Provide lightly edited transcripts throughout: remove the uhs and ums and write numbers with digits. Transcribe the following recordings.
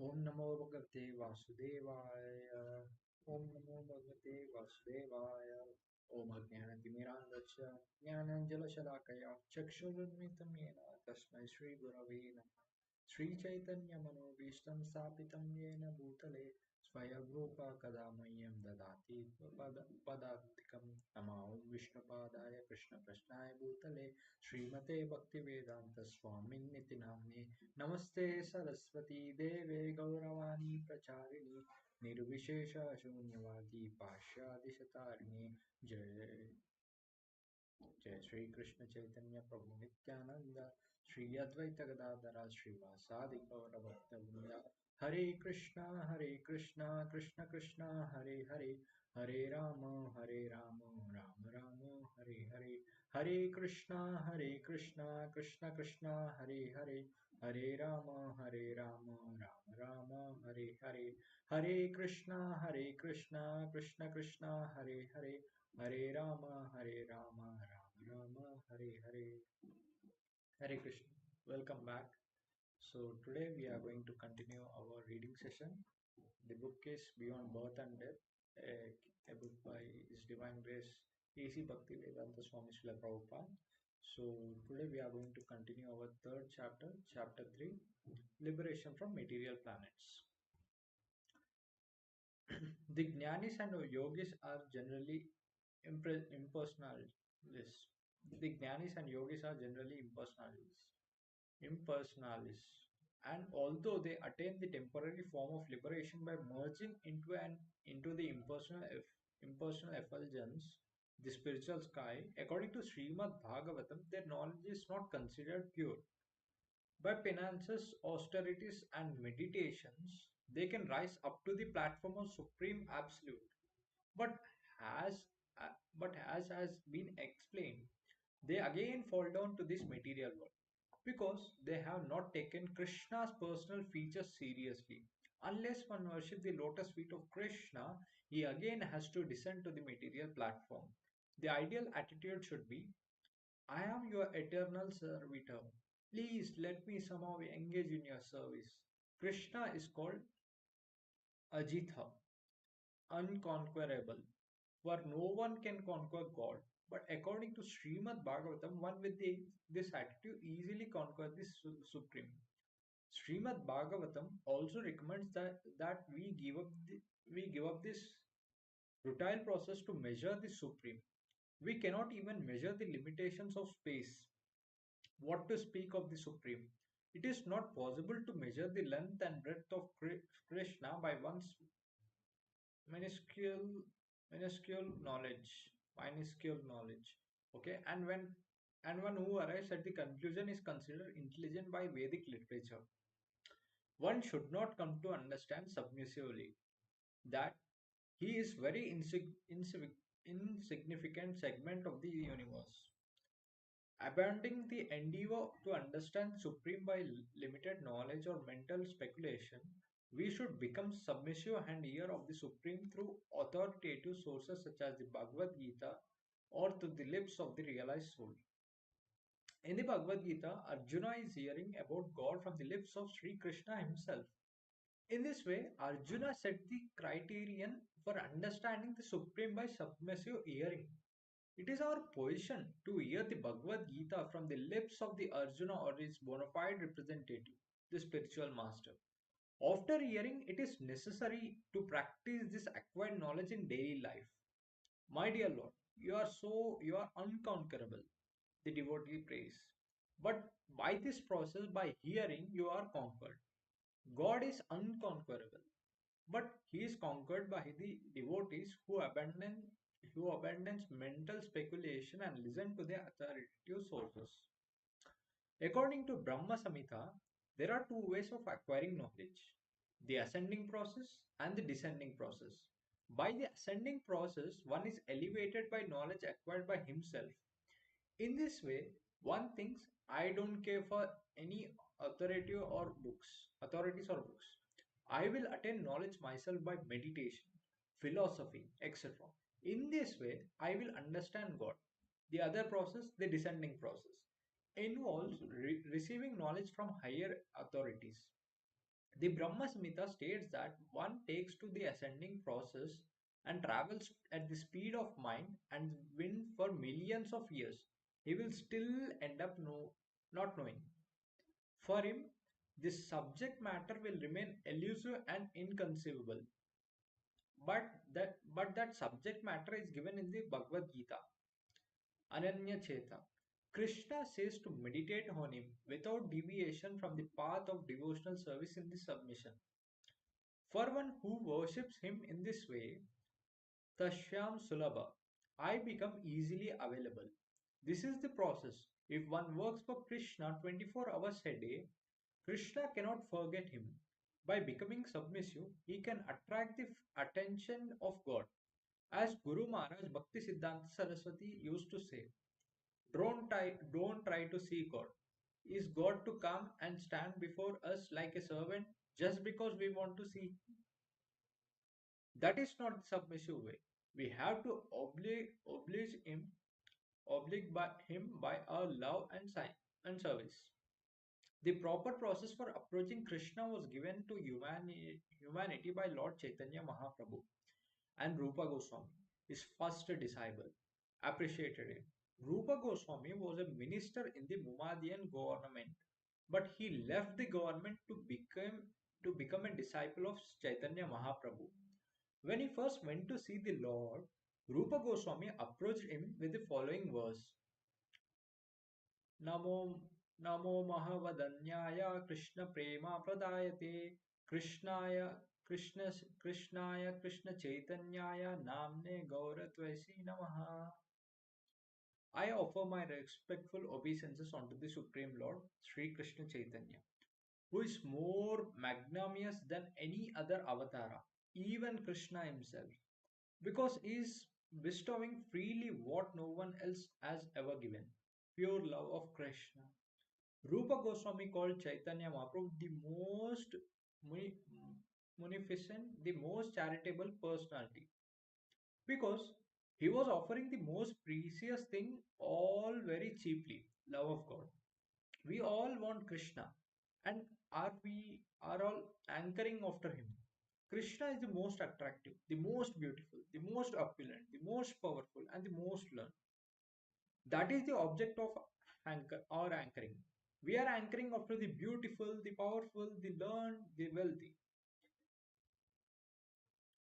Om Namo Bhagavate Vasudevaya. Om Namo Bhagavate Vasudevaya. Om Ajnanatimirandasya Jnananjalashalakaya Chakshurunmitam Yena Tasmai Shri Gurave Namah. Shri Chaitanya Manobishtam Sapitam Yena Bhutale Swayambhuva Kadamayyam Dadati Padadikam Nama Om Vishnupadaya Krishna Prashnaya Bhutale Srimate Bhaktivedanta Swamin Niti Namne Namaste Saraswati Deve Gauravani Pracharini Nirvishesha Shunyavadi Pashyadi Shatarini Jai Jai Shri Krishna Chaitanya Prabhu Nityananda Shri Advaita Gadadara Srivasadi Gaura Bhakta Hare Krishna Krishna Krishna Hare Hare Hare Rama Rama Rama Hare Hare Hare Krishna Krishna Krishna Hare Hare Hare Rama Rama Rama Hare Hare Hare Krishna Krishna Krishna Hare Hare Hare Rama Rama Rama Hare Hare. Hare Krishna. Welcome back. So today we are going to continue our reading session. The book is Beyond Birth and Death, a book by His Divine Grace A.C. Bhaktivedanta Swami Śrīla Prabhupāda. So today we are going to continue our third chapter, chapter 3, Liberation from Material Planets. The Jnanis and Yogis are generally impersonalists. The Jnanis and Yogis are generally impersonalists, and although they attain the temporary form of liberation by merging into the impersonal effulgence, the spiritual sky, according to Srimad Bhagavatam, their knowledge is not considered pure. By penances, austerities, and meditations, they can rise up to the platform of Supreme Absolute. But as as has been explained, they again fall down to this material world because they have not taken Krishna's personal features seriously. Unless one worships the lotus feet of Krishna, he again has to descend to the material platform. The ideal attitude should be, I am your eternal servitor. Please let me somehow engage in your service. Krishna is called Ajitha, unconquerable, for no one can conquer God. But according to Srimad Bhagavatam, one with this attitude easily conquers the Supreme. Srimad Bhagavatam also recommends that we give up this futile process to measure the Supreme. We cannot even measure the limitations of space. What to speak of the Supreme? It is not possible to measure the length and breadth of Krishna by one's minuscule minuscule knowledge. Okay, and one who arrives at the conclusion is considered intelligent by Vedic literature. One should not come to understand submissively that he is very insignificant segment of the universe. Abandoning the endeavor to understand Supreme by limited knowledge or mental speculation, we should become submissive hand ear of the Supreme through authoritative sources such as the Bhagavad-gītā or to the lips of the realized soul. In the Bhagavad-gītā, Arjuna is hearing about God from the lips of Sri Krishna himself. In this way, Arjuna set the criterion for understanding the Supreme by submissive hearing. It is our position to hear the Bhagavad-gītā from the lips of the Arjuna or his bona fide representative, the spiritual master. After hearing, it is necessary to practice this acquired knowledge in daily life. My dear Lord, you are unconquerable, the devotee prays. But by this process, by hearing, you are conquered. God is unconquerable, but he is conquered by the devotees who abandons mental speculation and listen to the authoritative sources. According to Brahma Samhita, there are two ways of acquiring knowledge: the ascending process and the descending process. By the ascending process, one is elevated by knowledge acquired by himself. In this way, one thinks, I don't care for any authority or authorities or books. I will attain knowledge myself by meditation, philosophy, etc. In this way, I will understand God. The other process, the descending process, involves receiving knowledge from higher authorities. The Brahma Samhita states that one takes to the ascending process and travels at the speed of mind and wind for millions of years. He will still end up not knowing. For him, this subject matter will remain elusive and inconceivable. But that subject matter is given in the Bhagavad-gītā. Ananya Cheta. Krishna says to meditate on him without deviation from the path of devotional service in the submission. For one who worships him in this way, Tashyam Sulabha, I become easily available. This is the process. If one works for Krishna 24 hours a day, Krishna cannot forget him. By becoming submissive, he can attract the attention of God. As Guru Maharaj Bhakti Siddhanta Saraswati used to say, don't try to see God. Is God to come and stand before us like a servant just because we want to see? That is not the submissive way. We have to oblige by him by our love and sign and service. The proper process for approaching Krishna was given to humanity by Lord Chaitanya Mahaprabhu, and Rupa Goswami, his first disciple, appreciated him. Rupa Goswami was a minister in the Mumadian government, but he left the government to become a disciple of Chaitanya Mahaprabhu. When he first went to see the Lord, Rupa Goswami approached him with the following verse: Namo Namo महावदन्याय Krishna प्रेमा प्रदायते कृष्णाय कृष्ण कृष्णाय कृष्ण चैतन्याय नामने गौरत्वसी नमः. I offer my respectful obeisances unto the Supreme Lord, Sri Krishna Chaitanya, who is more magnanimous than any other avatara, even Krishna himself, because he is bestowing freely what no one else has ever given, pure love of Krishna. Rupa Goswami called Chaitanya Mahaprabhu the most muni- munificent, the most charitable personality, because he was offering the most precious thing all very cheaply, love of God. We all want Krishna, and are all anchoring after him. Krishna is the most attractive, the most beautiful, the most opulent, the most powerful, and the most learned. That is the object of anchoring. We are anchoring after the beautiful, the powerful, the learned, the wealthy.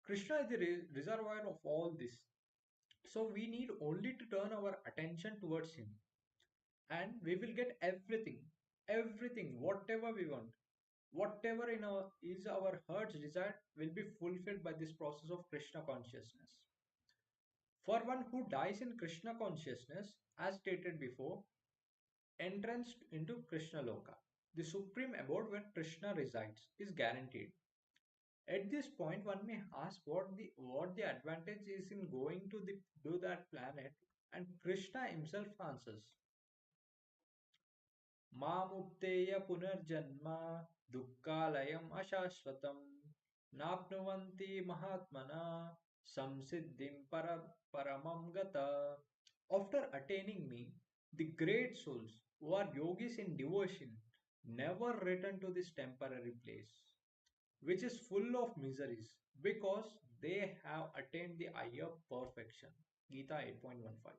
Krishna is the reservoir of all this. So we need only to turn our attention towards him, and we will get everything, whatever we want. Whatever is our heart's desire will be fulfilled by this process of Krishna consciousness. For one who dies in Krishna consciousness, as stated before, entrance into Krishna Loka, the supreme abode where Krishna resides, is guaranteed. At this point, one may ask what the advantage is in going to do that planet, and Krishna himself answers, Mamupteya punarjanma dukkalayam ashashvatam napnuvanti mahatmana samsiddhim paramam gata. After attaining me, the great souls who are yogis in devotion never return to this temporary place, which is full of miseries, because they have attained the higher perfection. Gita 8.15.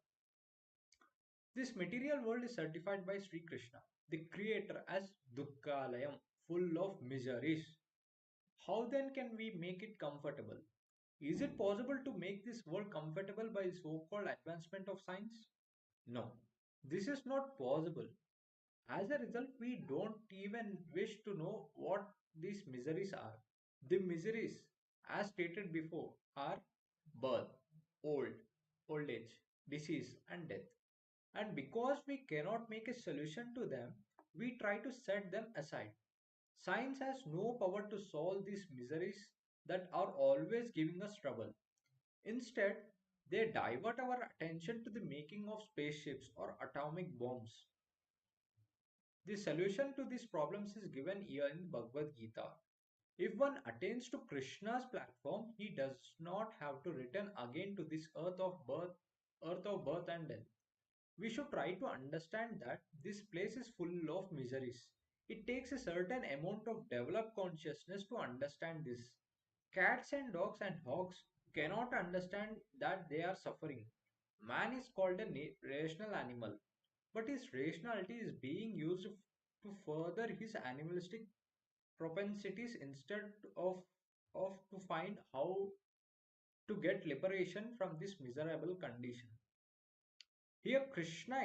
This material world is certified by Sri Krishna, the creator, as Dukkhalayam, full of miseries. How then can we make it comfortable? Is it possible to make this world comfortable by so called advancement of science? No, this is not possible. As a result, we don't even wish to know what these miseries are. The miseries, as stated before, are birth, old, old age, disease, and death. And because we cannot make a solution to them, we try to set them aside. Science has no power to solve these miseries that are always giving us trouble. Instead, they divert our attention to the making of spaceships or atomic bombs. The solution to these problems is given here in Bhagavad-gītā. If one attains to Krishna's platform, he does not have to return again to this earth of birth and death. We should try to understand that this place is full of miseries. It takes a certain amount of developed consciousness to understand this. Cats and dogs and hogs cannot understand that they are suffering. Man is called a rational animal, but his rationality is being used to further his animalistic propensities instead of to find how to get liberation from this miserable condition. Here, Krishna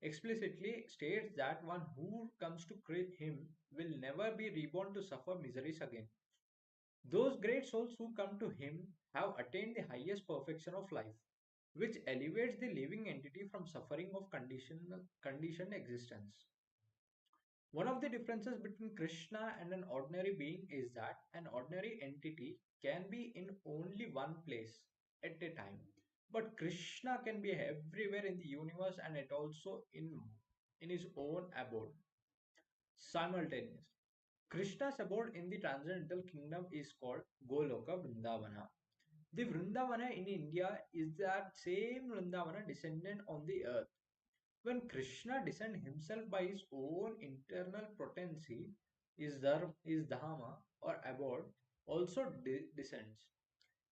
explicitly states that one who comes to him will never be reborn to suffer miseries again. Those great souls who come to him have attained the highest perfection of life, which elevates the living entity from suffering of conditioned existence. One of the differences between Krishna and an ordinary being is that an ordinary entity can be in only one place at a time. But Krishna can be everywhere in the universe and it also in his own abode simultaneously. Krishna's abode in the transcendental kingdom is called Goloka Vrindavana. The Vrindavana in India is that same Vrindavana descended on the earth. When Krishna descends himself by his own internal potency, his dharma or abode also descends.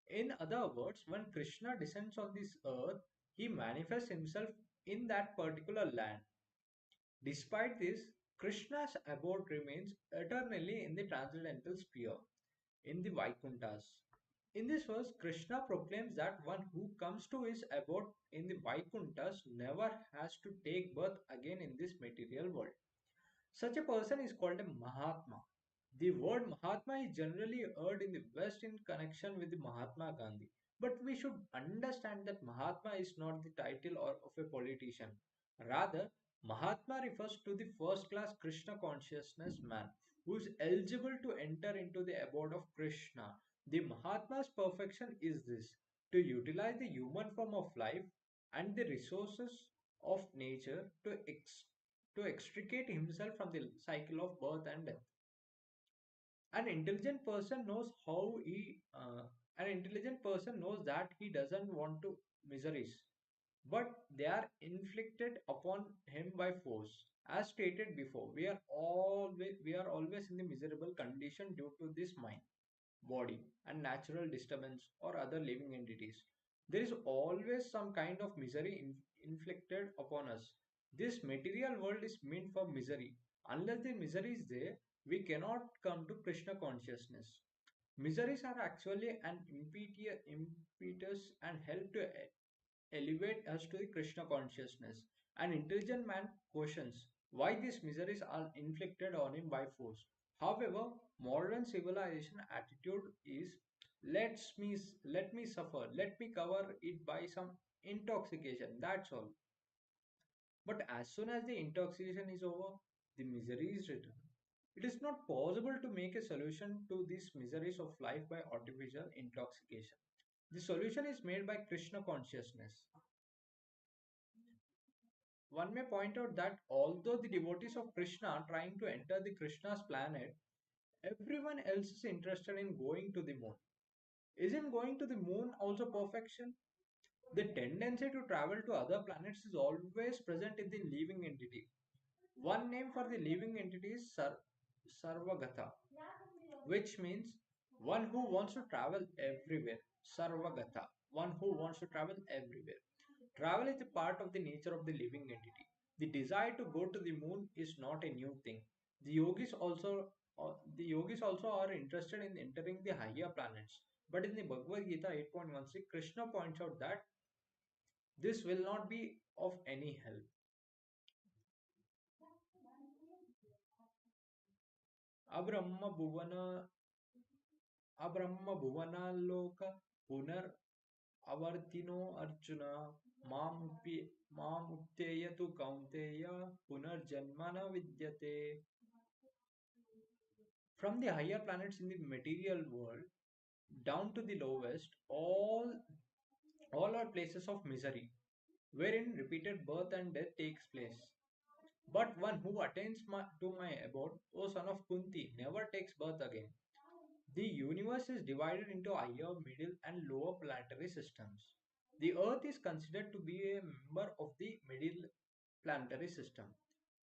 In other words, when Krishna descends on this earth, he manifests himself in that particular land. Despite this, Krishna's abode remains eternally in the transcendental sphere, in the Vaikunthas. In this verse, Krishna proclaims that one who comes to his abode in the Vaikunthas never has to take birth again in this material world. Such a person is called a Mahatma. The word Mahatma is generally heard in the West in connection with the Mahatma Gandhi. But we should understand that Mahatma is not the title or of a politician. Rather, Mahatma refers to the first class Krishna consciousness man who is eligible to enter into the abode of Krishna. The Mahatma's perfection is this to utilize the human form of life and the resources of nature to extricate himself from the cycle of birth and death. An intelligent person knows how he an intelligent person knows that he doesn't want to miseries, but they are inflicted upon him by force. As stated before, we are always in the miserable condition due to this mind, body, and natural disturbance or other living entities. There is always some kind of misery inflicted upon us. This material world is meant for misery. Unless the misery is there, we cannot come to Krishna consciousness. Miseries are actually an impetus and help to elevate us to the Krishna consciousness. An intelligent man questions why these miseries are inflicted on him by force. However, modern civilization attitude is let me suffer, let me cover it by some intoxication. That's all. But as soon as the intoxication is over, the misery is returned. It is not possible to make a solution to these miseries of life by artificial intoxication. The solution is made by Krishna consciousness. One may point out that although the devotees of Krishna are trying to enter the Krishna's planet, everyone else is interested in going to the moon. Isn't going to the moon also perfection? The tendency to travel to other planets is always present in the living entity. One name for the living entity is Sarvagata, which means one who wants to travel everywhere. Sarvagata, one who wants to travel everywhere. Travel is a part of the nature of the living entity. The desire to go to the moon is not a new thing. The yogis also are interested in entering the higher planets. But in the Bhagavad-gītā 8.16, Krishna points out that this will not be of any help. Abrahma Bhuvana Abrahma Bhuvanaloka Punar Avartino Arjuna Mamukteya tu Kaunteya Punarjanmana Vidyate. From the higher planets in the material world down to the lowest, all are places of misery, wherein repeated birth and death takes place. But one who attains to my abode, O son of Kunti, never takes birth again. The universe is divided into higher, middle, and lower planetary systems. The Earth is considered to be a member of the middle planetary system.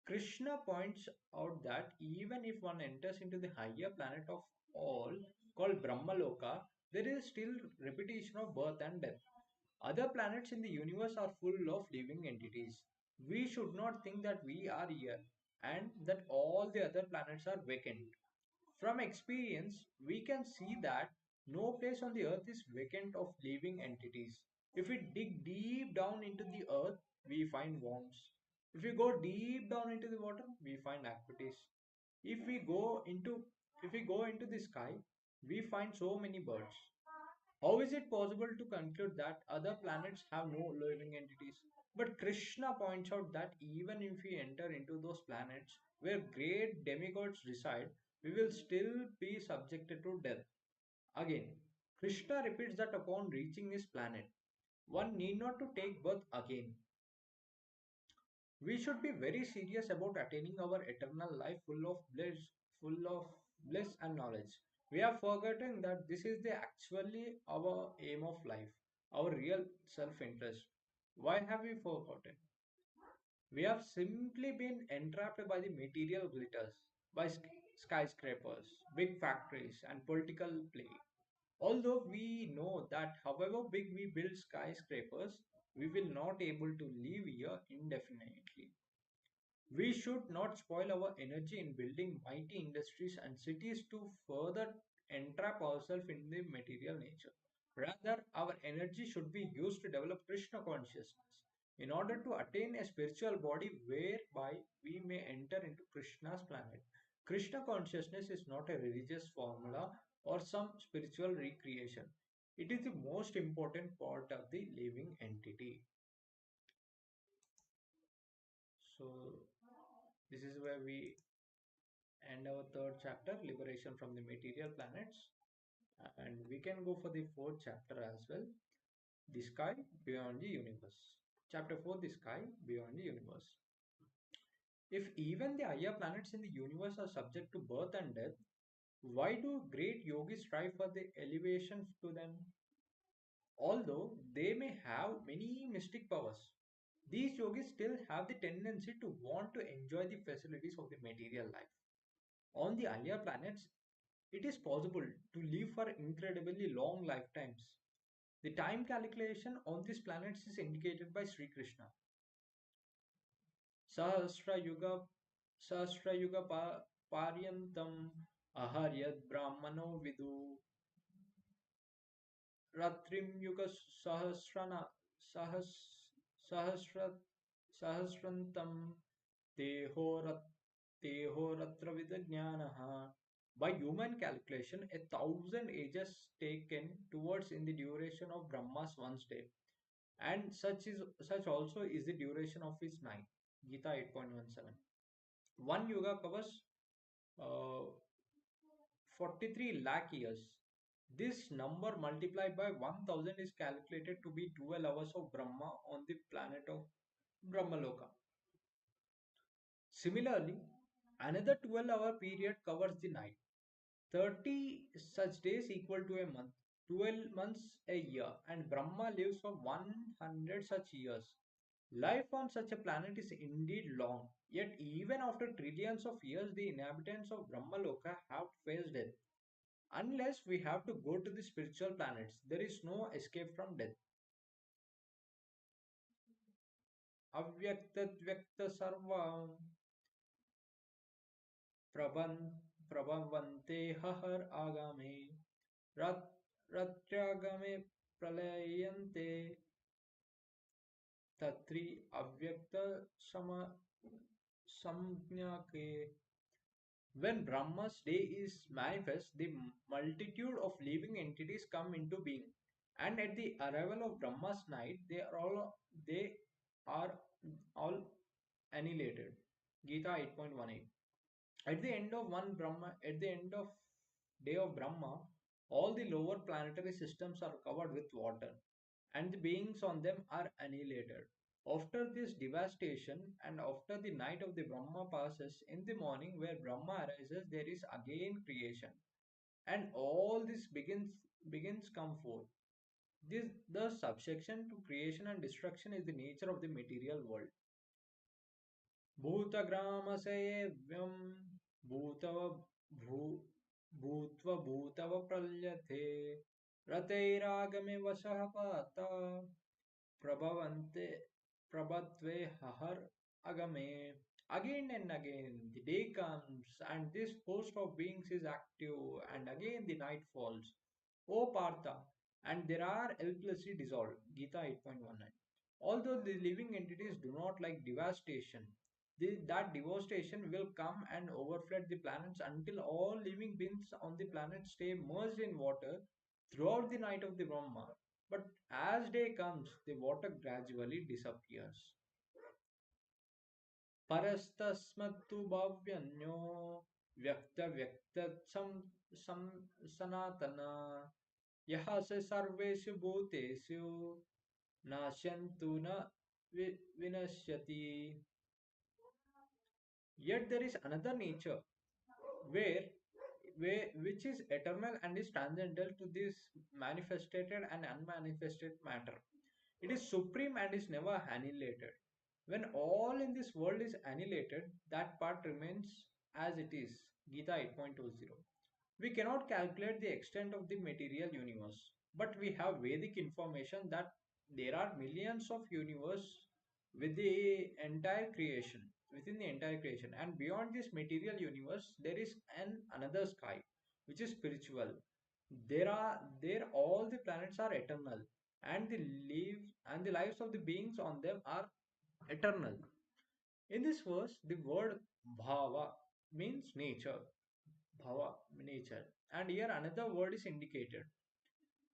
Krishna points out that even if one enters into the higher planet of all, called Brahmaloka, there is still repetition of birth and death. Other planets in the universe are full of living entities. We should not think that we are here and that all the other planets are vacant. From experience, we can see that no place on the earth is vacant of living entities. If we dig deep down into the earth, we find worms. If we go deep down into the water, we find activities. If we go into if we go into the sky, we find so many birds. How is it possible to conclude that other planets have no living entities? But Krishna points out that even if we enter into those planets where great demigods reside, we will still be subjected to death. Again, Krishna repeats that upon reaching this planet, one need not to take birth again. We should be very serious about attaining our eternal life full of bliss and knowledge. We are forgetting that this is the actually our aim of life, our real self-interest. Why have we forgotten? We have simply been entrapped by the material glitters, by skyscrapers, big factories, and political play. Although we know that however big we build skyscrapers, we will not able to live here indefinitely. We should not spoil our energy in building mighty industries and cities to further entrap ourselves in the material nature. Rather, our energy should be used to develop Krishna consciousness in order to attain a spiritual body whereby we may enter into Krishna's planet. Krishna consciousness is not a religious formula or some spiritual recreation. It is the most important part of the living entity. So, this is where we and our third chapter, liberation from the material planets, and we can go for the fourth chapter as well, the sky beyond the universe. Chapter 4, the sky beyond the universe. If even the higher planets in the universe are subject to birth and death, why do great yogis strive for the elevation to them? Although they may have many mystic powers, these yogis still have the tendency to want to enjoy the facilities of the material life. On the higher planets, it is possible to live for incredibly long lifetimes. The time calculation on these planets is indicated by Sri Krishna. Sahasra Yuga Sahasra Yuga Paryantam Aharyad Brahmano Vidu Ratrim Yuga Sahasrana Sahas Sahasra Sahasrantam Tehorat Tehoratra Vidajnanaha. By human calculation, 1,000 ages taken towards in the duration of Brahma's one day, and such also is the duration of his night. Gita 8.17. One yuga covers uh, 43 lakh years. This number multiplied by 1,000 is calculated to be 12 hours of Brahma on the planet of Brahmaloka. Similarly, another 12-hour period covers the night. 30 such days equal to a month, 12 months a year, and Brahma lives for 100 such years. Life on such a planet is indeed long, yet, even after trillions of years, the inhabitants of Brahmaloka have faced death. Unless we have to go to the spiritual planets, there is no escape from death. Avyaktavyakta sarva prabhan prabhavante hahar agame rat ratyagame pralayante tatri avyakta sama samjnake. When Brahma's day is manifest, the multitude of living entities come into being, and at the arrival of Brahma's night, they are all annihilated. Gita 8.18. At the end of day of Brahma, all the lower planetary systems are covered with water, and the beings on them are annihilated. After this devastation and after the night of the Brahma passes, in the morning where Brahma arises, there is again creation, and all this begins come forth. This the subsection to creation and destruction is the nature of the material world. भूतग्रामसेव्यं भूतव भू भूत्वा भूतव प्रल्यते रतैरागमे वशः पाता प्रभवन्ते प्रभत्वे हर agame. Again and again the day comes and this host of beings is active, and again the night falls, o Partha, and there are helplessly dissolved. Gita 8.19. Although the living entities do not like devastation, that devastation will come and overflood the planets until all living beings on the planet stay immersed in water throughout the night of the Brahma. But as day comes, the water gradually disappears. परस्तस्मत्तु भाव्यन्यो व्यक्त सनातना यः स सर्वेषु भूतेषु नाश्यन्तु न विनश्यति. Yet there is another nature where, which is eternal and is transcendental to this manifested and unmanifested matter. It is supreme and is never annihilated. When all in this world is annihilated, that part remains as it is. Gita 8.20. We cannot calculate the extent of the material universe, but we have Vedic information that there are millions of universe with the entire creation, within the entire creation, and beyond this material universe, there is an another sky, which is spiritual. There all the planets are eternal, and the lives of the beings on them are eternal. In this verse, the word bhava means nature, bhava nature, and here another word is indicated.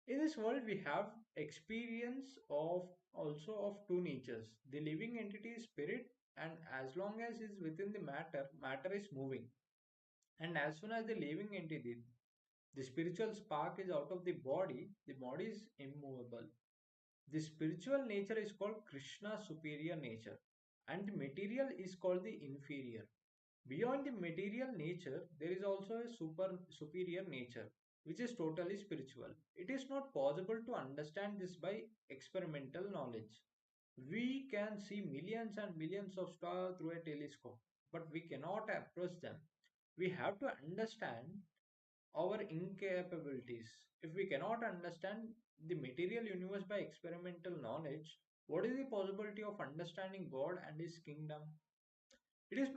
In this world, we have experience of also of two natures. The living entity is spirit, and as long as is within the matter, matter is moving. And as soon as the living entity, the spiritual spark is out of the body is immovable. The spiritual nature is called Krishna superior nature, and the material is called the inferior. Beyond the material nature, there is also a superior nature, which is totally spiritual. It is not possible to understand this by experimental knowledge. We can see millions and millions of stars through a telescope, but we cannot approach them. We have to understand our incapabilities. If we cannot understand the material universe by experimental knowledge, what is the possibility of understanding God and His kingdom? It is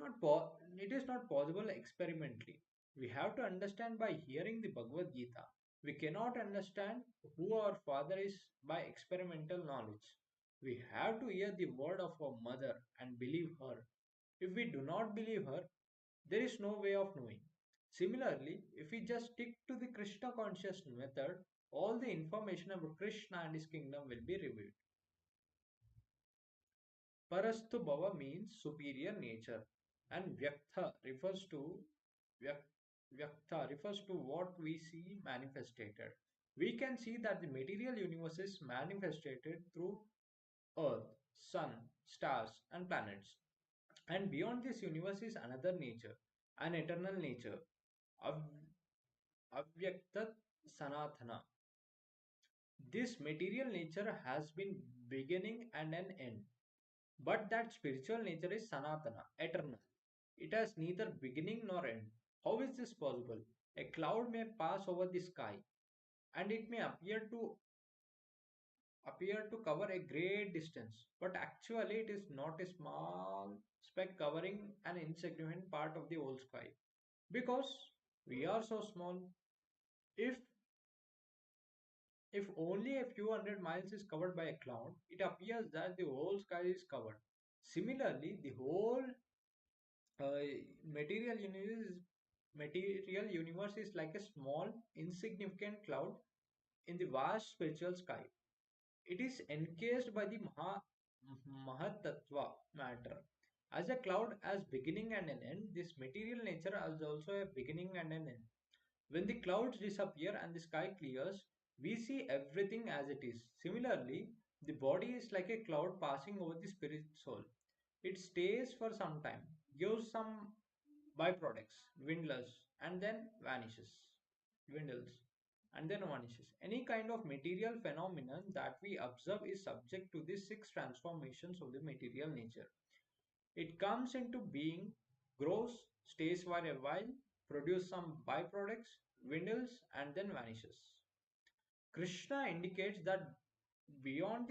not possible experimentally. We have to understand by hearing the Bhagavad-gītā. We cannot understand who our Father is by experimental knowledge. We have to hear the word of our mother and believe her. If we do not believe her, there is no way of knowing. Similarly, if we just stick to the Krishna conscious method, all the information about Krishna and his kingdom will be revealed. Parastu Bhava means superior nature, and Vyak- Vyaktha refers to what we see manifested. We can see that the material universe is manifested through earth, sun, stars, and planets. And beyond this universe is another nature, an eternal nature, Av- Avyaktat Sanatana. This material nature has been beginning and an end. But that spiritual nature is Sanatana, eternal. It has neither beginning nor end. How is this possible? A cloud may pass over the sky, and it may appear to cover a great distance, but actually it is not a small speck covering an insignificant part of the whole sky. Because we are so small, if only a few hundred miles is covered by a cloud, it appears that the whole sky is covered. Similarly, the whole uh, material universe is like a small, insignificant cloud in the vast spiritual sky. It is encased by the Mahatattva matter. As a cloud has beginning and an end, this material nature has also a beginning and an end. When the clouds disappear and the sky clears, we see everything as it is. Similarly, the body is like a cloud passing over the spirit soul. It stays for some time, gives some byproducts, dwindles, and then vanishes. Dwindles and then vanishes. Any kind of material phenomenon that we observe is subject to these six transformations of the material nature. It comes into being, grows, stays for a while, produces some byproducts, dwindles, and then vanishes. Krishna indicates that beyond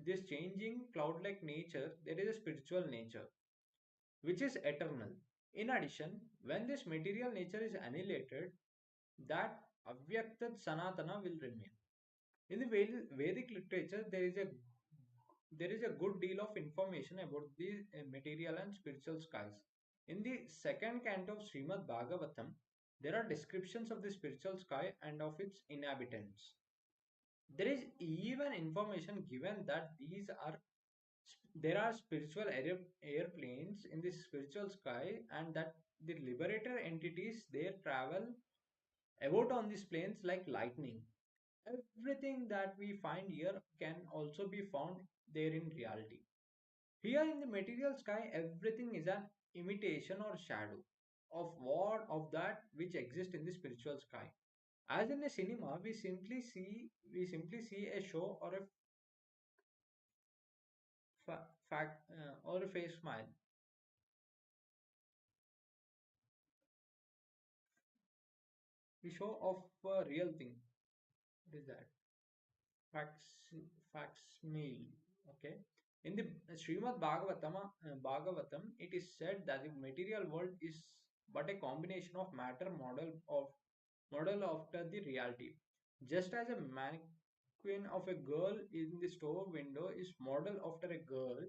this changing cloud-like nature, there is a spiritual nature, which is eternal. In addition, when this material nature is annihilated, that avyaktat sanatana will remain. In the Vedic literature, there is a good deal of information about the material and spiritual skies. In the second canto of Srimad Bhagavatam, there are descriptions of the spiritual sky and of its inhabitants. There is even information given that there are spiritual airplanes in the spiritual sky, and that the liberated entities there travel about on these planes like lightning. Everything that we find here can also be found there in reality. Here in the material sky, everything is an imitation or shadow of that which exists in the spiritual sky. As in a cinema, we simply see a show or a fact or a face smile. We show of a real thing. What is that? Fax Facsimile. Okay. In the Bhagavatam, it is said that the material world is but a combination of matter model after the reality. Just as a mannequin of a girl in the store window is model after a girl,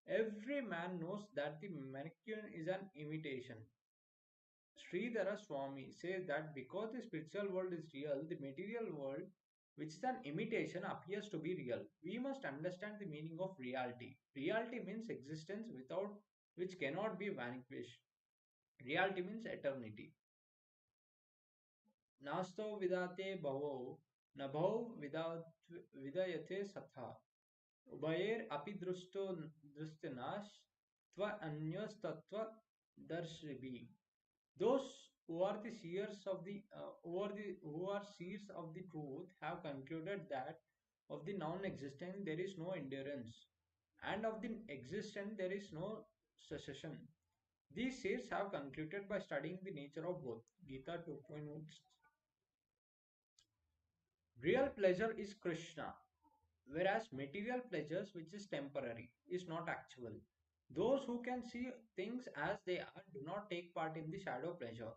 every man knows that the mannequin is an imitation. Sridhara Swami says that because the spiritual world is real, the material world, which is an imitation, appears to be real. We must understand the meaning of reality. Reality means existence without which cannot be vanquished. Reality means eternity. नास्तो विदाते भवो नभो विदयते सथा उभयेर अपि दृष्टनाश त्व अन्यस्तत्व दर्शिभि. Those who are the seers of the who are seers of the truth have concluded that of the non-existent there is no endurance, and of the existent there is no cessation. These seers have concluded by studying the nature of both. Gita 2.1. Real pleasure is Krishna, whereas material pleasures, which is temporary, is not actual. Those who can see things as they are do not take part in the shadow pleasure.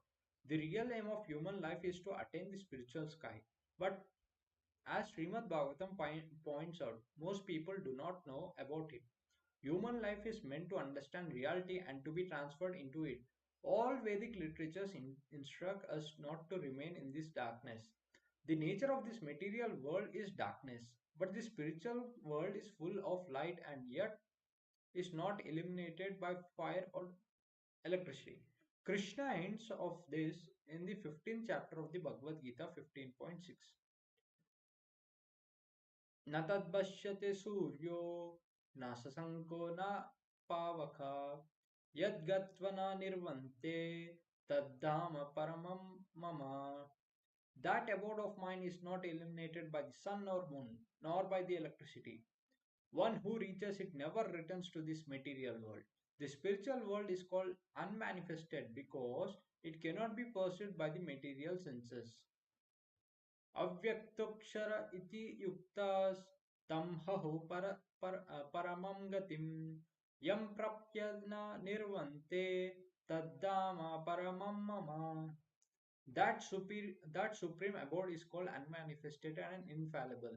The real aim of human life is to attain the spiritual sky. But as Srimad Bhagavatam points out, most people do not know about it. Human life is meant to understand reality and to be transferred into it. All Vedic literatures instruct us not to remain in this darkness. The nature of this material world is darkness, but the spiritual world is full of light and yet is not illuminated by fire or electricity. Krishna ends of this in the 15th chapter of the Bhagavad-gītā 15.6. न तद्पश्यते सूर्यो न शशंको न पावक यद्गत्वा न निर्वन्ते तद्धाम paramam mama. That abode of mine is not illuminated by the sun or moon, nor by the electricity. One who reaches it never returns to this material world. The spiritual world is called unmanifested because it cannot be perceived by the material senses. Avyaktakshara iti yuktas tamhaho paramam gatim yam prapyana nirvante taddama paramam mama. That supreme abode is called unmanifested and infallible,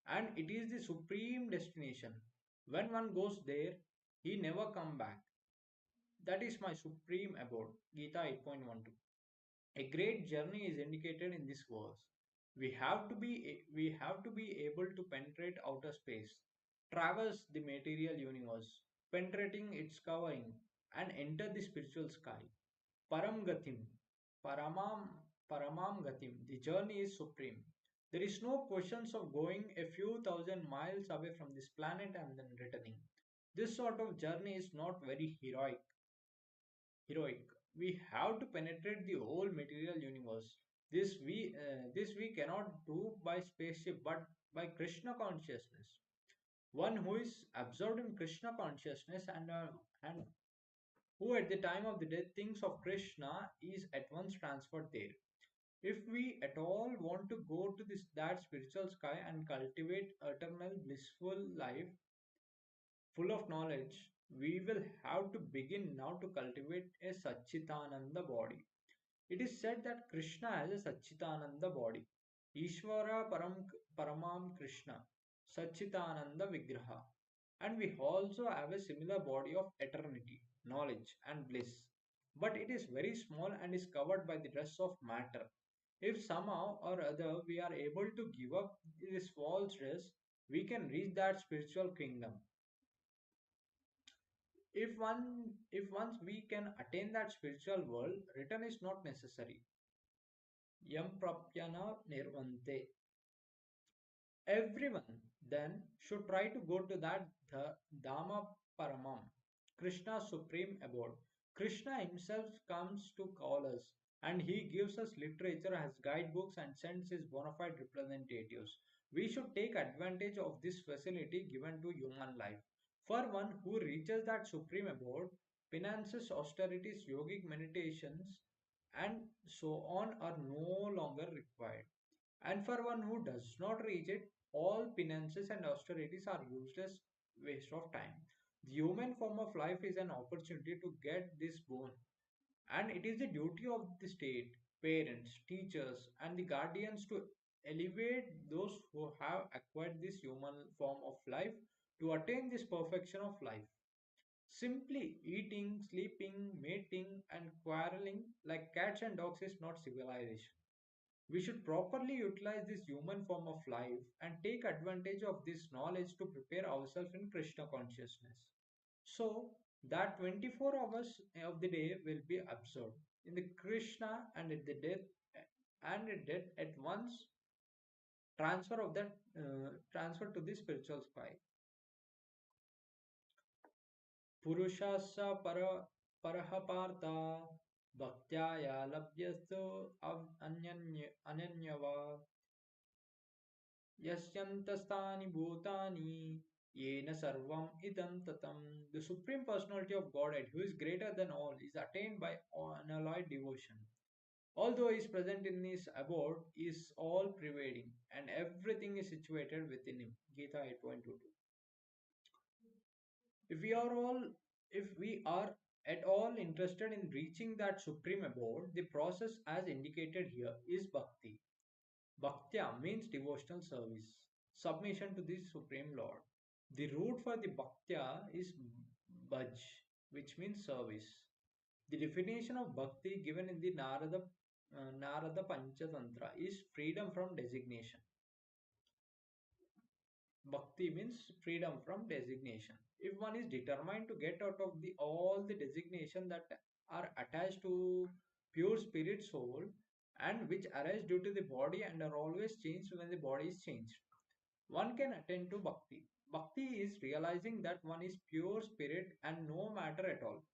and it is the supreme destination. When one goes there, he never come back. That is my supreme abode. Gita 8.12. A great journey is indicated in this verse. We have to be able to penetrate outer space, traverse the material universe, penetrating its covering, and enter the spiritual sky. Param Gatim, Paramam, Paramam Gatim. The journey is supreme. There is no questions of going a few thousand miles away from this planet and then returning. This sort of journey is not very heroic. We have to penetrate the whole material universe. This we cannot do by spaceship, but by Krishna consciousness. One who is absorbed in Krishna consciousness and who at the time of the death thinks of Krishna is at once transferred there. If we at all want to go to that spiritual sky and cultivate eternal blissful life full of knowledge, we will have to begin now to cultivate a Satchitananda body. It is said that Krishna has a Satchitananda body. Ishvara Paramam Krishna, Satchitananda Vigraha. And we also have a similar body of eternity, knowledge, and bliss. But it is very small and is covered by the dress of matter. If somehow or other we are able to give up this false dress, we can reach that spiritual kingdom. If once we can attain that spiritual world, return is not necessary. Yam prapyana nirvante. Everyone then should try to go to that Dhamma Paramam, Krishna's supreme abode. Krishna himself comes to call us, and he gives us literature as guidebooks and sends his bona fide representatives. We should take advantage of this facility given to human life. For one who reaches that supreme abode, penances, austerities, yogic meditations, and so on are no longer required. And for one who does not reach it, all penances and austerities are useless waste of time. The human form of life is an opportunity to get this boon, and it is the duty of the state, parents, teachers, and the guardians to elevate those who have acquired this human form of life to attain this perfection of life. Simply eating, sleeping, mating, and quarreling like cats and dogs is not civilization. We should properly utilize this human form of life and take advantage of this knowledge to prepare ourselves in Krishna consciousness. So that 24 hours of the day will be absorbed in the Krishna and at the death at once transfer to the spiritual sky. Purushasa paraha partha bhaktyaya labhyasto anyanyava Yasyantastani bhutani yena sarvam idam tatam. The Supreme Personality of Godhead, who is greater than all, is attained by unalloyed devotion. Although he is present in his abode, he is all pervading, and everything is situated within him. Gita 8.22. If we are all if we are at all interested in reaching that supreme abode, the process as indicated here is bhakti. Bhaktya means devotional service, submission to the Supreme Lord. The root for the Bhaktya is Bhaj, which means service. The definition of Bhakti given in the Narada Panchatantra is freedom from designation. Bhakti means freedom from designation. If one is determined to get out of all the designation that are attached to pure spirit soul and which arise due to the body and are always changed when the body is changed, one can attain to bhakti. Bhakti is realizing that one is pure spirit and no matter at all.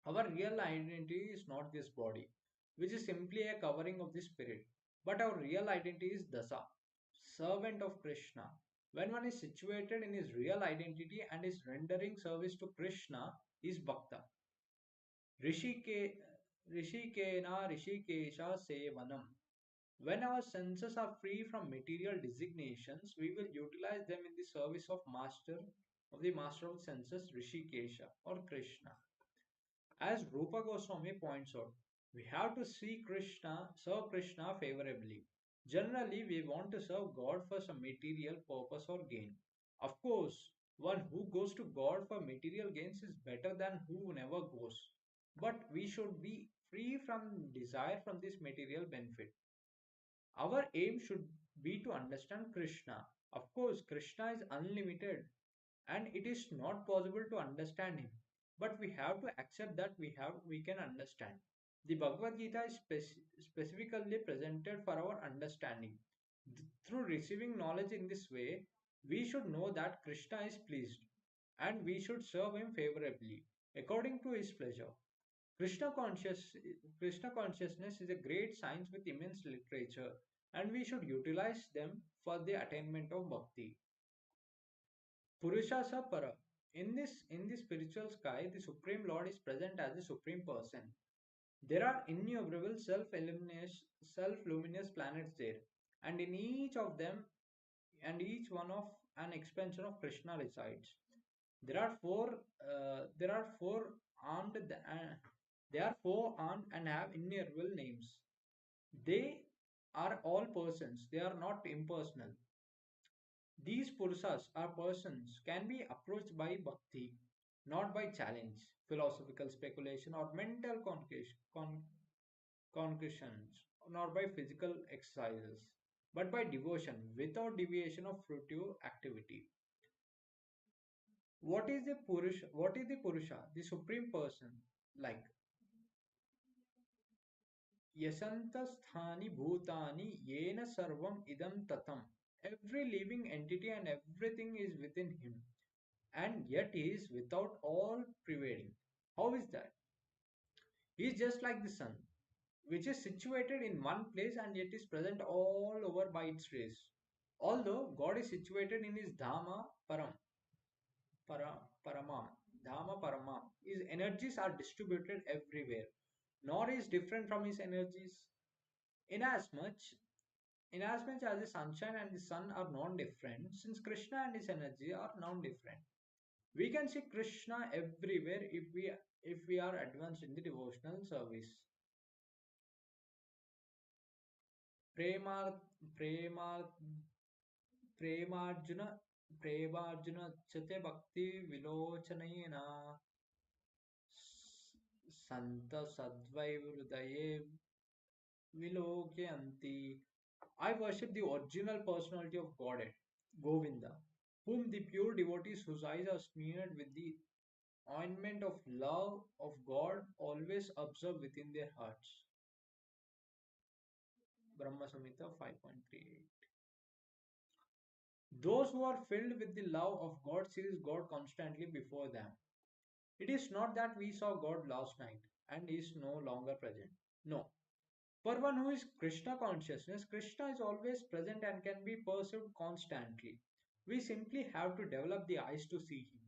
Our real identity is not this body, which is simply a covering of the spirit, but our real identity is Dasa, servant of Krishna. When one is situated in his real identity and is rendering service to Krishna, is Bhakta. Rishike, Rishikena Rishikesha Sevanam. When our senses are free from material designations, we will utilize them in the service of the master of senses, Rishikesha or Krishna. As Rupa Goswami points out, we have to serve Krishna favorably. Generally, we want to serve God for some material purpose or gain. Of course, one who goes to God for material gains is better than who never goes. But we should be free from desire from this material benefit. Our aim should be to understand Krishna. Of course, Krishna is unlimited and it is not possible to understand him, but we have to accept that we can understand. The Bhagavad-gītā is specifically presented for our understanding. Through receiving knowledge in this way, we should know that Krishna is pleased and we should serve him favorably according to his pleasure. Krishna, conscious, Krishna consciousness is a great science with immense literature, and we should utilize them for the attainment of bhakti. Purusha Para. In this spiritual sky, the Supreme Lord is present as the Supreme Person. There are innumerable self-luminous planets there, and in each of them, and each one of an expansion of Krishna resides. There are four. There are four armed. They are four armed and have innumerable names. They are all persons. They are not impersonal. These Purusas or persons can be approached by bhakti, not by challenge, philosophical speculation, or mental concussions, nor by physical exercises, but by devotion without deviation of fruitive activity. What is the Purusha? What is the Purusha? The supreme person, like yasantasthani bhutani yena sarvam idam tatam. Every living entity and everything is within him, and yet he is without all prevailing. How is that? He is just like the sun, which is situated in one place and yet is present all over by its rays. Although God is situated in his Dhamma Paramam, Dhamma Paramam, his energies are distributed everywhere, nor is different from his energies. Inasmuch, inasmuch as the sunshine and the sun are non-different, since Krishna and his energy are non-different, we can see Krishna everywhere if we are advanced in the devotional service. Prema Prema Premarjuna Premarjuna Chate Bhakti Vilochanayana Santa Sadvaivrdaye Vilokyanti. I worship the original personality of Godhead, Govinda, whom the pure devotees whose eyes are smeared with the ointment of love of God always observe within their hearts. Brahma Samhita 5.38. Those who are filled with the love of God sees God constantly before them. It is not that we saw God last night and is no longer present. No. For one who is Krishna consciousness, Krishna is always present and can be perceived constantly. We simply have to develop the eyes to see him.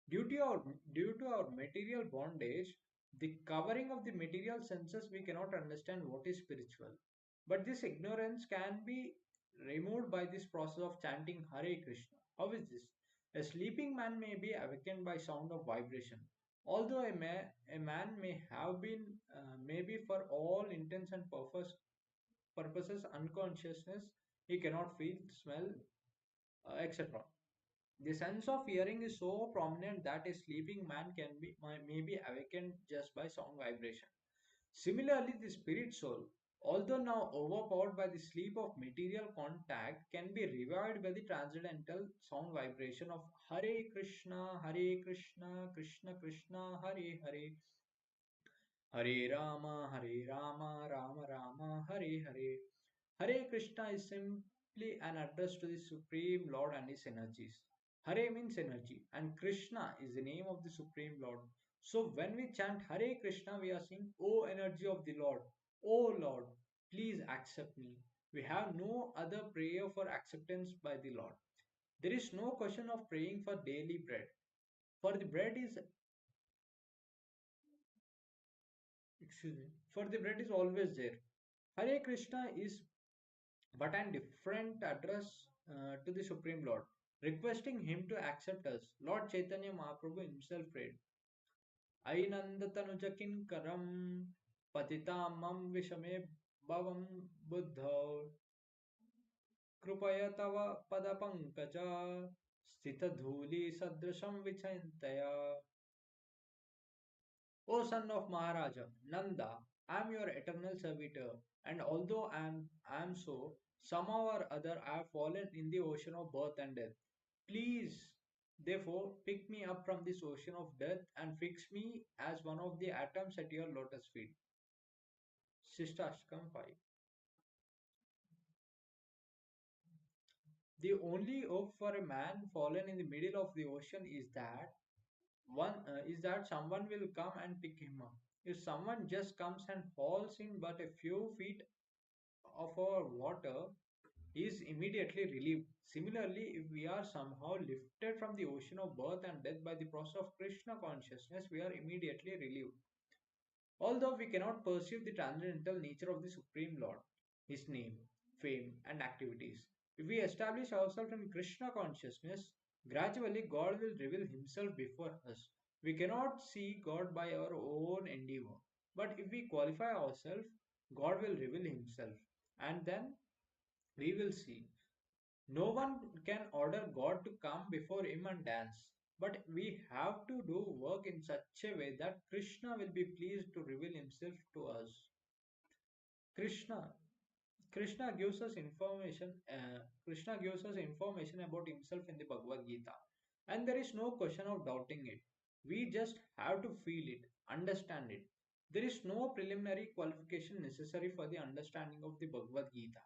Due to our due to our material bondage, the covering of the material senses, we cannot understand what is spiritual. But this ignorance can be removed by this process of chanting Hare Krishna. How is this? A sleeping man may be awakened by sound of vibration. Although a man may have been, maybe for all intents and purposes unconsciousness, he cannot feel, smell, etc. The sense of hearing is so prominent that a sleeping man may be awakened just by sound vibration. Similarly, the spirit soul, although now overpowered by the sleep of material contact, can be revived by the transcendental sound vibration of Hare Krishna, Krishna Krishna, Hare Hare, Hare Rama, Rama Rama, Hare Hare. Hare Krishna is simply an address to the Supreme Lord and his energies. Hare means energy, and Krishna is the name of the Supreme Lord. So when we chant Hare Krishna, we are saying, O energy of the Lord, O Lord, please accept me. We have no other prayer for acceptance by the Lord. There is no question of praying for daily bread. For the bread is, excuse me, for the bread is always there. Hare Krishna is but an different address to the Supreme Lord, requesting him to accept us. Lord Chaitanya Mahaprabhu himself prayed, Ainandatanujakin karam patitamam vishame bhavam buddha krupaya tava padapankaja sthita dhuli sadrasham vichantaya. O son of Maharaja, Nanda, I am your eternal servitor, and although I am so, somehow or other I have fallen in the ocean of birth and death. Please, therefore, pick me up from this ocean of death and fix me as one of the atoms at your lotus feet. Shistashkam 5. The only hope for a man fallen in the middle of the ocean is that someone will come and pick him up. If someone just comes and falls in but a few feet of our water, he is immediately relieved. Similarly, if we are somehow lifted from the ocean of birth and death by the process of Krishna consciousness, we are immediately relieved. Although we cannot perceive the transcendental nature of the Supreme Lord, His name, fame, and activities, if we establish ourselves in Krishna consciousness, gradually God will reveal Himself before us. We cannot see God by our own endeavor, but if we qualify ourselves, God will reveal Himself, and then we will see. No one can order God to come before Him and dance, but we have to do work in such a way that Krishna will be pleased to reveal Himself to us. Krishna, Krishna gives us information. Krishna gives us information about Himself in the Bhagavad-gītā, and there is no question of doubting it. We just have to feel it, understand it. There is no preliminary qualification necessary for the understanding of the Bhagavad-gītā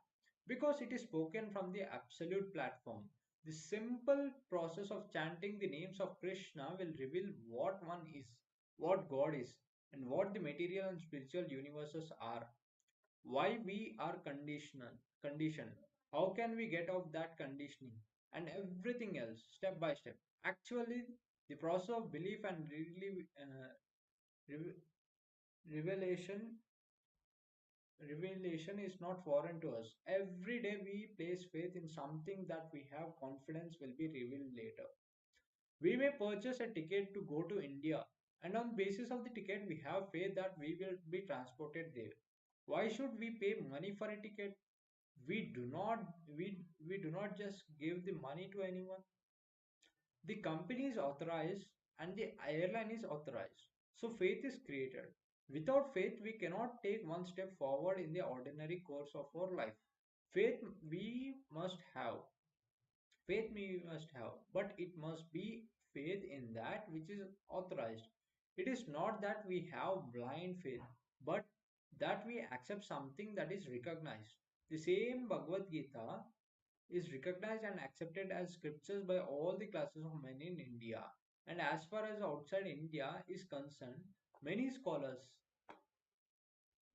because it is spoken from the absolute platform. The simple process of chanting the names of Krishna will reveal what one is, what God is, and what the material and spiritual universes are, why we are conditioned, how can we get out that conditioning, and everything else step by step. Actually, the process of belief and re- revelation revelation is not foreign to us. Every day we place faith in something that we have confidence will be revealed later. We may purchase a ticket to go to India, and on basis of the ticket we have faith that we will be transported there. Why should we pay money for a ticket? We do not just give the money to anyone. The company is authorized and the airline is authorized. So faith is created. Without faith, we cannot take one step forward in the ordinary course of our life. Faith we must have. Faith we must have, but it must be faith in that which is authorized. It is not that we have blind faith, but that we accept something that is recognized. The same Bhagavad Gita is recognized and accepted as scriptures by all the classes of men in India. And as far as outside India is concerned, many scholars,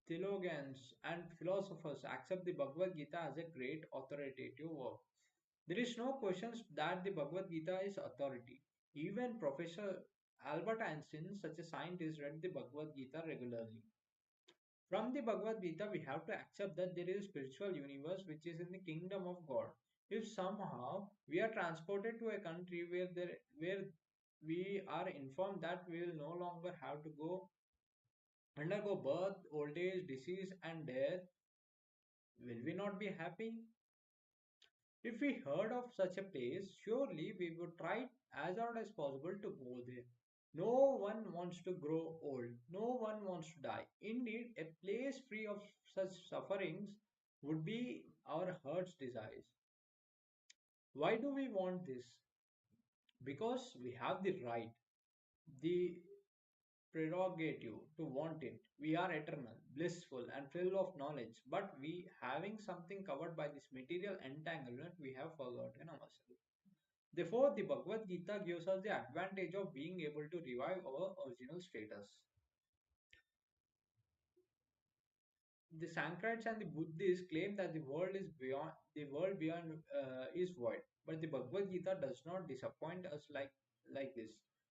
theologians, and philosophers accept the Bhagavad Gita as a great authoritative work. There is no question that the Bhagavad Gita is authority. Even Professor Albert Einstein, such a scientist, read the Bhagavad Gita regularly. From the Bhagavad Gita, we have to accept that there is a spiritual universe which is in the kingdom of God. If somehow we are transported to a country where we are informed that we will no longer have to go undergo birth, old age, disease, and death, will we not be happy? If we heard of such a place, surely we would try as hard as possible to go there. No one wants to grow old. No one wants to die. Indeed, a place free of such sufferings would be our heart's desires. Why do we want this? Because we have the right, the prerogative to want it. We are eternal, blissful, and full of knowledge. But we, having something covered by this material entanglement, we have forgotten ourselves. Therefore, the Bhagavad Gita gives us the advantage of being able to revive our original status. The Sankrites and the Buddhists claim that the world beyond is void, but the Bhagavad Gita does not disappoint us like this.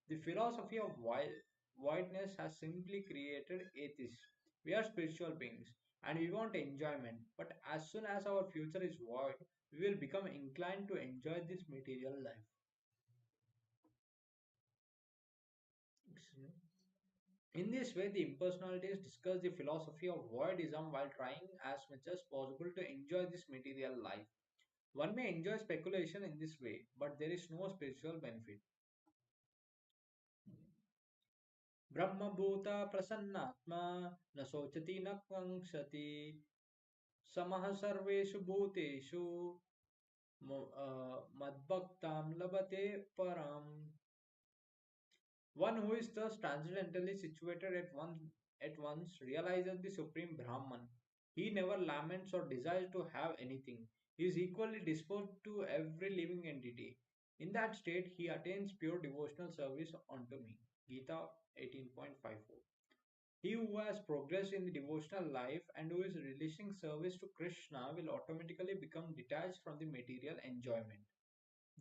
The philosophy of voidness has simply created atheists. We are spiritual beings and we want enjoyment, but as soon as our future is void, we will become inclined to enjoy this material life. In this way, the impersonalities discuss the philosophy of voidism while trying as much as possible to enjoy this material life. One may enjoy speculation in this way, but there is no spiritual benefit. Brahmabhuta prasannatma na sochati na kankshati samah sarveshu bhuteshu madbhaktam labate param. One who is thus transcendentally situated at once realizes the supreme Brahman. He never laments or desires to have anything. He is equally disposed to every living entity. In that state, he attains pure devotional service unto me. Gita 18.54. He who has progressed in the devotional life and who is releasing service to Krishna will automatically become detached from the material enjoyment.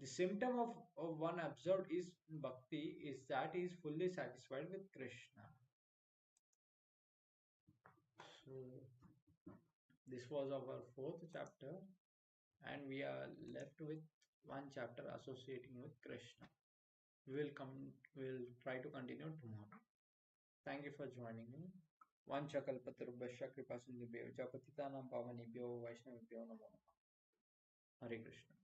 The symptom of one absorbed is bhakti is that he is fully satisfied with Krishna. So this was our fourth chapter, and we are left with one chapter associating with Krishna. We'll try to continue tomorrow. Thank you for joining me. Vanchakalpatarubhasya kripasindhubhyo cha patitanam pavanebhyo vaishnavibhyo namo Namaha. Hare Krishna.